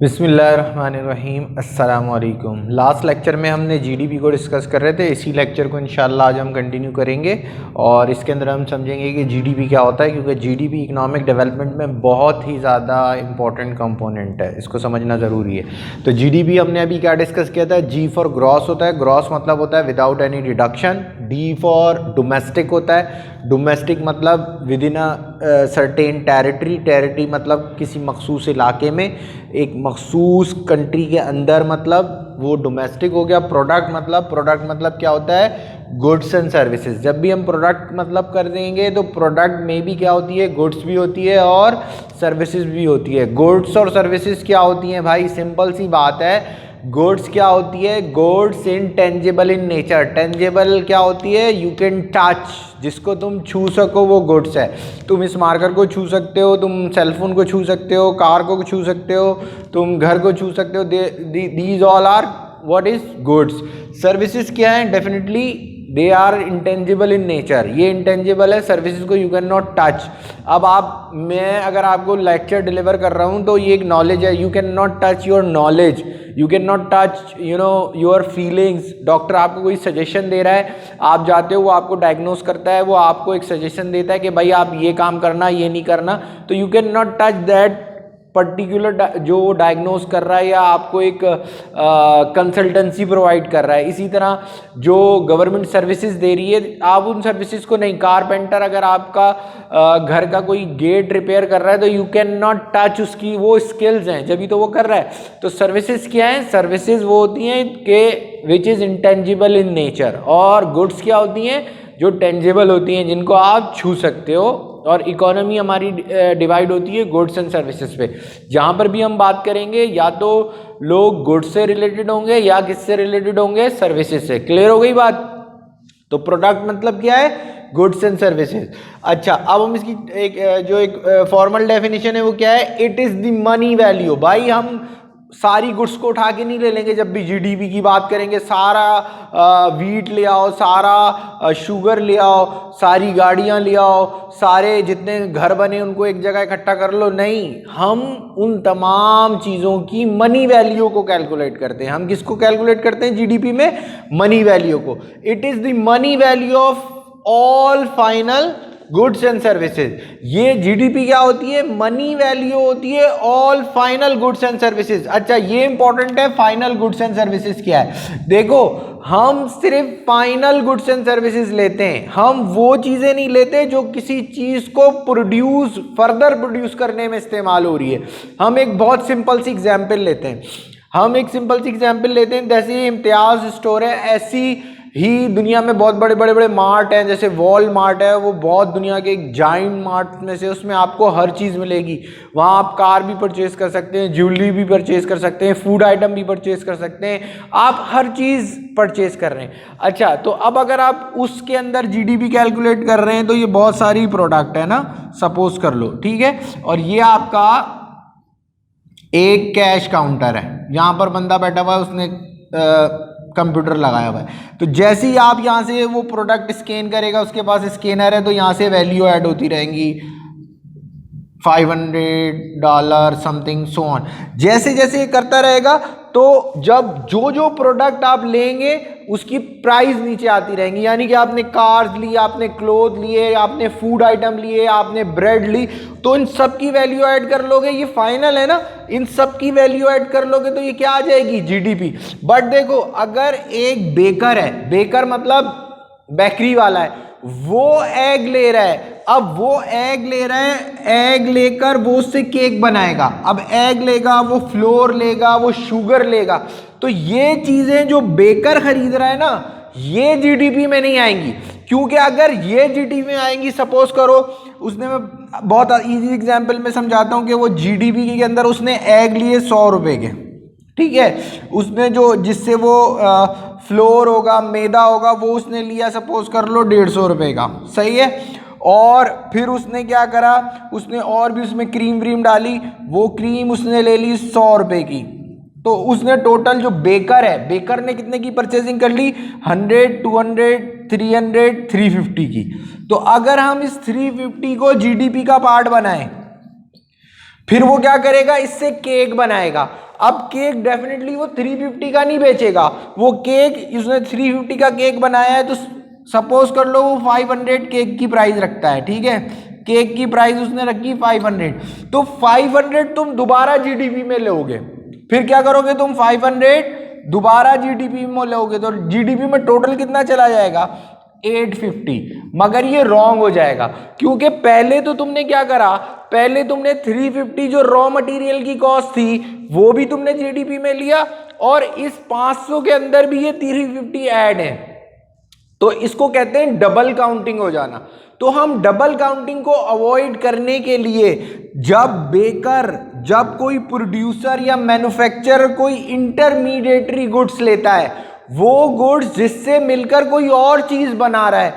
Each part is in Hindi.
बिस्मिल्लाहिर्रहमानिर्रहीम अस्सलाम वालेकुम। लास्ट लेक्चर में हमने जीडीपी को डिस्कस कर रहे थे। इसी लेक्चर को इंशाल्लाह आज हम कंटिन्यू करेंगे और इसके अंदर हम समझेंगे कि जीडीपी क्या होता है, क्योंकि जीडीपी इकोनॉमिक डेवलपमेंट में बहुत ही ज़्यादा इंपॉर्टेंट कंपोनेंट है, इसको समझना ज़रूरी है। तो जीडीपी हमने अभी क्या डिस्कस किया था, जी फॉर ग्रॉस होता है, ग्रॉस मतलब होता है without any deduction. D for domestic होता है, डोमेस्टिक मतलब with in a certain territory, territory मतलब किसी मखसूस इलाके में, एक मखसूस कंट्री के अंदर, मतलब वो डोमेस्टिक हो गया। प्रोडक्ट मतलब क्या होता है, गुड्स एंड सर्विसेज। जब भी हम प्रोडक्ट मतलब कर देंगे तो प्रोडक्ट में भी क्या होती है, गुड्स भी होती है और सर्विसेज भी होती है। गुड्स और सर्विसेज क्या होती हैं भाई, सिंपल सी बात है। गुड्स क्या होती है, goods intangible in nature. Tangible क्या होती है, यू कैन टच, जिसको तुम छू सको वो गुड्स है। तुम इस मार्कर को छू सकते हो, तुम सेलफोन को छू सकते हो, कार को छू सकते हो, तुम घर को छू सकते हो। These all are what is goods. Services क्या है, definitely they are intangible in nature. ये इंटेंजिबल है, सर्विसेज को यू कैन नॉट टच। अब मैं अगर आपको लेक्चर डिलीवर कर रहा हूँ तो ये एक नॉलेज है, you can not touch your knowledge, you can not touch your feelings. Doctor आपको कोई सजेशन दे रहा है, आप जाते हो, वो आपको डायग्नोस करता है, वो आपको एक सजेशन देता है कि भाई आप ये काम करना, ये नहीं करना, तो you can not touch that particular जो डायग्नोस कर रहा है या आपको एक कंसल्टेंसी प्रोवाइड कर रहा है। इसी तरह जो गवर्नमेंट सर्विसेज दे रही है, आप उन सर्विसेज को नहीं। कारपेंटर अगर आपका घर का कोई गेट रिपेयर कर रहा है तो यू कैन नॉट टच उसकी, वो स्किल्स हैं जब भी तो वो कर रहा है। तो सर्विसेज क्या है, सर्विसेज वो होती हैं कि which is intangible in nature, और गुड्स क्या होती हैं जो टेंजिबल होती हैं, जिनको आप छू सकते हो। और इकोनॉमी हमारी डिवाइड होती है गुड्स एंड सर्विसेज पे। जहाँ पर भी हम बात करेंगे या तो लोग गुड्स से रिलेटेड होंगे या किससे रिलेटेड होंगे, सर्विसेज से। क्लियर हो गई बात। तो प्रोडक्ट मतलब क्या है, गुड्स एंड सर्विसेज। अच्छा, अब हम इसकी एक फॉर्मल डेफिनेशन है वो क्या है, it is the money value. भाई हम सारी गुड्स को उठा के नहीं ले लेंगे, जब भी जीडीपी की बात करेंगे सारा वीट ले आओ, सारा शुगर ले आओ, सारी गाड़ियां ले आओ, सारे जितने घर बने उनको एक जगह इकट्ठा कर लो, नहीं। हम उन तमाम चीज़ों की मनी वैल्यू को कैलकुलेट करते हैं। हम किसको कैलकुलेट करते हैं जीडीपी में, मनी वैल्यू को। It is the money value of all final goods and services. ये जीडीपी क्या होती है, मनी वैल्यू होती है all final goods and services. अच्छा, ये इंपॉर्टेंट है, फाइनल गुड्स एंड सर्विसेज क्या है। देखो, हम सिर्फ फाइनल गुड्स एंड सर्विसेज लेते हैं, हम वो चीजें नहीं लेते जो किसी चीज को फर्दर प्रोड्यूस करने में इस्तेमाल हो रही है। हम एक बहुत सिंपल सी एग्जाम्पल लेते हैं, जैसे इम्तियाज स्टोर है, ऐसी ही दुनिया में बहुत बड़े मार्ट हैं। जैसे वॉल मार्ट है, वो बहुत दुनिया के एक जाइंट मार्ट में से, उसमें आपको हर चीज़ मिलेगी। वहाँ आप कार भी परचेज कर सकते हैं, ज्वेलरी भी परचेज कर सकते हैं, फूड आइटम भी परचेज कर सकते हैं, आप हर चीज़ परचेज कर रहे हैं। अच्छा, तो अब अगर आप उसके अंदर जीडीपी कैलकुलेट कर रहे हैं तो ये बहुत सारी प्रोडक्ट है ना, सपोज कर लो, ठीक है। और ये आपका एक कैश काउंटर है, यहाँ पर बंदा बैठा हुआ है, उसने कंप्यूटर लगाया हुआ है। तो जैसे ही आप यहाँ से वो प्रोडक्ट स्कैन करेगा, उसके पास स्कैनर है, तो यहाँ से वैल्यू ऐड होती रहेंगी, $500 समथिंग सो ऑन। जैसे जैसे ये करता रहेगा तो जब जो प्रोडक्ट आप लेंगे उसकी प्राइस नीचे आती रहेंगी। यानी कि आपने कार्स ली, आपने क्लोथ लिए, आपने फूड आइटम लिए, आपने ब्रेड ली, तो इन सब की वैल्यू ऐड कर लोगे, ये फाइनल है ना, इन सब की वैल्यू ऐड कर लोगे तो ये क्या आ जाएगी, जीडीपी। बट देखो, अगर एक बेकर है, बेकर मतलब बेकरी वाला है, वो एग ले रहा है, अब वो एग ले रहा है, एग लेकर वो उससे केक बनाएगा। अब एग लेगा, वो फ्लोर लेगा, वो शुगर लेगा, तो ये चीजें जो बेकर खरीद रहा है ना, ये जीडीपी में नहीं आएंगी। क्योंकि अगर ये जीडीपी में आएंगी, सपोज करो उसने, मैं बहुत इजी एग्जांपल में समझाता हूं कि वो जीडीपी के अंदर उसने एग लिए 100 रुपए के, ठीक है। उसने जो जिससे वो फ्लोर होगा, मैदा होगा, वो उसने लिया सपोज कर लो 150 रुपए का, सही है। और फिर उसने क्या करा, उसने और भी उसमें क्रीम व्रीम डाली, वो क्रीम उसने ले ली 100 रुपए की। तो उसने टोटल, जो बेकर है, बेकर ने कितने की परचेजिंग कर ली, 100, 200, 300, 350 की। तो अगर हम इस 350 को जीडीपी का पार्ट बनाएं फिर वो क्या करेगा, इससे केक बनाएगा। अब केक डेफिनेटली वो 350 का नहीं बेचेगा, वो केक उसने 350 का केक बनाया है तो सपोज कर लो वो 500 केक की प्राइस रखता है, ठीक है, केक की प्राइस उसने रखी 500, तो 500 तुम दोबारा जीडीपी में लोगे, फिर क्या करोगे तुम 500 दोबारा जीडीपी में लोगे तो जीडीपी में टोटल कितना चला जाएगा 850। मगर ये रॉन्ग हो जाएगा, क्योंकि पहले तो तुमने क्या करा, पहले तुमने 350 जो रॉ मटेरियल की कॉस्ट थी वो भी तुमने जीडीपी में लिया, और इस 500 के अंदर भी ये 350 ऐड है, तो इसको कहते हैं डबल काउंटिंग हो जाना। तो हम डबल काउंटिंग को अवॉइड करने के लिए जब कोई प्रोड्यूसर या मैन्युफैक्चरर कोई इंटरमीडिएटरी गुड्स लेता है, वो गुड्स जिससे मिलकर कोई और चीज बना रहा है,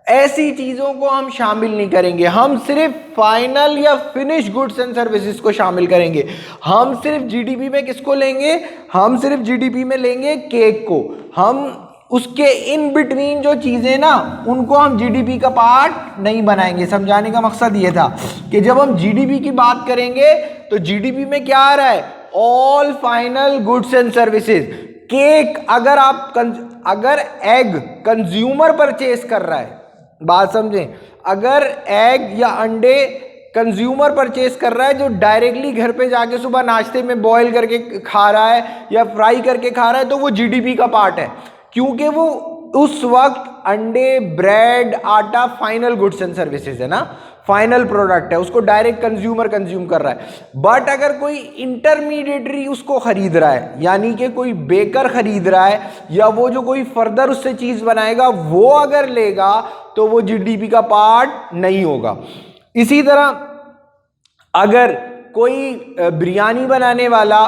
ऐसी चीजों को हम शामिल नहीं करेंगे। हम सिर्फ फाइनल या फिनिश गुड्स एंड सर्विसेज को शामिल करेंगे। हम सिर्फ जीडीपी में किसको लेंगे, हम सिर्फ जीडीपी में लेंगे केक को। हम उसके इन बिटवीन जो चीजें ना, उनको हम जीडीपी का पार्ट नहीं बनाएंगे। समझाने का मकसद ये था कि जब हम जीडीपी की बात करेंगे तो जीडीपी में क्या आ रहा है, all final goods and services. Cake अगर एग कंज्यूमर परचेज कर रहा है, बात समझें, अगर एग या अंडे कंज्यूमर परचेज कर रहा है जो डायरेक्टली घर पे जाके सुबह नाश्ते में बॉईल करके खा रहा है या फ्राई करके खा रहा है, तो वो जीडीपी का पार्ट है, क्योंकि वो उस वक्त अंडे, ब्रेड, आटा फाइनल गुड्स एंड सर्विसेज है ना, फाइनल प्रोडक्ट है, उसको डायरेक्ट कंज्यूमर कंज्यूम कर रहा है। बट अगर कोई इंटरमीडिएटरी उसको खरीद रहा है, यानी कि कोई बेकर खरीद रहा है या वो जो कोई फर्दर उससे चीज बनाएगा वो अगर लेगा, तो वो जीडीपी का पार्ट नहीं होगा। इसी तरह अगर कोई बिरयानी बनाने वाला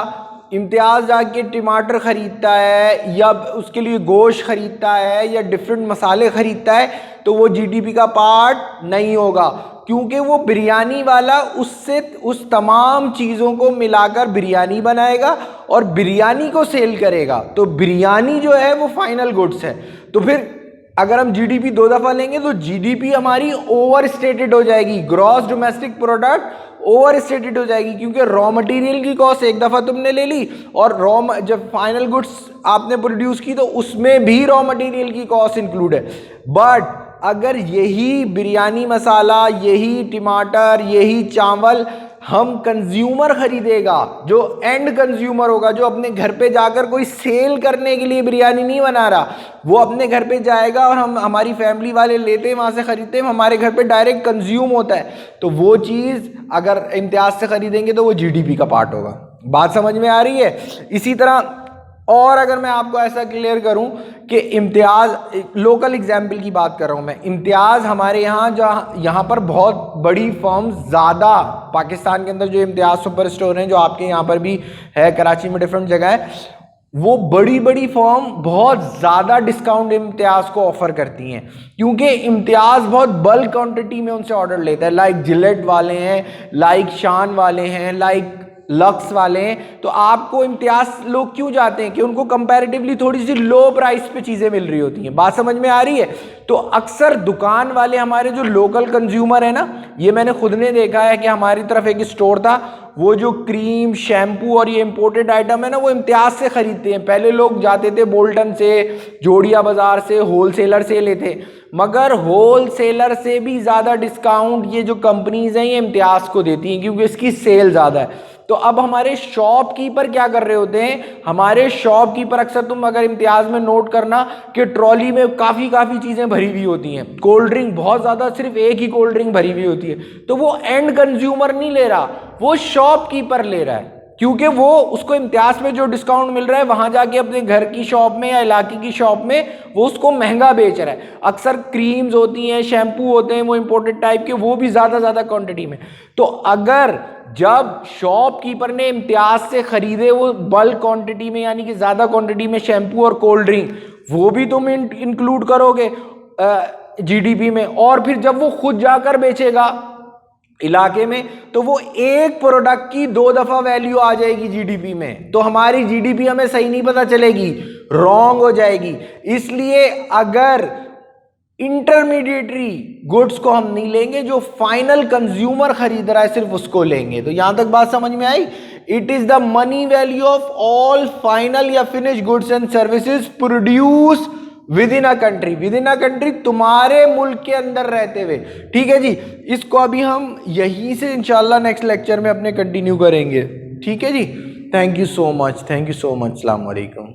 इम्तियाज जाके टमाटर खरीदता है या उसके लिए गोश्त खरीदता है या डिफरेंट मसाले खरीदता है, तो वो जीडीपी का पार्ट नहीं होगा, क्योंकि वो बिरयानी वाला उससे उस तमाम चीज़ों को मिलाकर बिरयानी बनाएगा और बिरयानी को सेल करेगा। तो बिरयानी जो है वो फाइनल गुड्स है। तो फिर अगर हम जीडीपी 2 दफ़ा लेंगे तो जीडीपी हमारी ओवर स्टेटेड हो जाएगी, gross domestic product over stated हो जाएगी, क्योंकि रॉ मटेरियल की कॉस्ट एक दफ़ा तुमने ले ली और जब फाइनल गुड्स आपने प्रोड्यूस की तो उसमें भी रॉ मटेरियल की कॉस्ट इंक्लूड है। बट अगर यही बिरयानी मसाला, यही टमाटर, यही चावल हम कंज्यूमर खरीदेगा, जो एंड कंज्यूमर होगा, जो अपने घर पे जाकर कोई सेल करने के लिए बिरयानी नहीं बना रहा, वो अपने घर पे जाएगा और हमारी फैमिली वाले लेते हैं, वहाँ से खरीदते हैं, हमारे घर पे डायरेक्ट कंज्यूम होता है, तो वो चीज़ अगर इम्तियाज से खरीदेंगे तो वो जीडीपी का पार्ट होगा। बात समझ में आ रही है? इसी तरह और अगर मैं आपको ऐसा क्लियर करूं कि इम्तियाज, लोकल एग्जाम्पल की बात कर रहा हूं मैं, इम्तियाज हमारे यहाँ पर बहुत बड़ी फर्म, ज़्यादा पाकिस्तान के अंदर जो इम्तियाज सुपर स्टोर हैं, जो आपके यहाँ पर भी है, कराची में डिफरेंट जगह है, वो बड़ी बड़ी फर्म बहुत ज़्यादा डिस्काउंट इम्तियाज को ऑफर करती हैं, क्योंकि इम्तियाज बहुत बल्क क्वांटिटी में उनसे ऑर्डर लेता है। लाइक जिलेट वाले हैं, लाइक शान वाले हैं, लाइक लक्स वाले हैं। तो आपको इम्तियाज लोग क्यों जाते हैं कि उनको कंपैरेटिवली थोड़ी सी लो प्राइस पे चीज़ें मिल रही होती हैं। बात समझ में आ रही है? तो अक्सर दुकान वाले, हमारे जो लोकल कंज्यूमर है ना, ये मैंने खुद ने देखा है कि हमारी तरफ एक स्टोर था, वो जो क्रीम, शैम्पू और ये इंपोर्टेड आइटम है ना, वो इम्तियाज से खरीदते हैं। पहले लोग जाते थे बोल्टन से, जोड़िया बाजार से, होलसेलर से लेते, मगर होलसेलर से भी ज़्यादा डिस्काउंट ये जो कंपनीज हैं ये इम्तियाज को देती हैं, क्योंकि इसकी सेल ज़्यादा है। तो अब हमारे शॉपकीपर क्या कर रहे होते हैं, हमारे शॉपकीपर अक्सर, तुम अगर इम्तियाज में नोट करना कि ट्रॉली में काफ़ी चीज़ें भरी हुई होती हैं, कोल्ड ड्रिंक बहुत ज़्यादा, सिर्फ एक ही कोल्ड ड्रिंक भरी हुई होती है, तो वो एंड कंज्यूमर नहीं ले रहा, वो शॉपकीपर ले रहा है, क्योंकि वो उसको इम्तियाज में जो डिस्काउंट मिल रहा है वहां जाके अपने घर की शॉप में या इलाके की शॉप में वो उसको महंगा बेच रहा है। अक्सर क्रीम्स होती हैं, शैम्पू होते हैं वो इंपोर्टेड टाइप के, वो भी ज़्यादा क्वांटिटी में। तो अगर जब शॉपकीपर ने इम्तियाज से खरीदे वो बल्क क्वांटिटी में, यानी कि ज़्यादा क्वांटिटी में शैम्पू और कोल्ड ड्रिंक, वो भी तुम इंक्लूड करोगे जीडीपी में, और फिर जब वो खुद जाकर बेचेगा इलाके में, तो वो एक प्रोडक्ट की 2 दफा वैल्यू आ जाएगी जीडीपी में, तो हमारी जीडीपी हमें सही नहीं पता चलेगी, रॉन्ग हो जाएगी। इसलिए अगर इंटरमीडिएटरी गुड्स को हम नहीं लेंगे, जो फाइनल कंज्यूमर खरीद रहा है सिर्फ उसको लेंगे। तो यहां तक बात समझ में आई। It is the money value of all final या finish goods and services produce within a country, within a country तुम्हारे मुल्क के अंदर रहते हुए। ठीक है जी, इसको अभी हम यहीं से इंशाल्लाह नेक्स्ट लेक्चर में अपने कंटिन्यू करेंगे। ठीक है जी, thank you so much, thank you so much, अस्सलाम वालेकुम।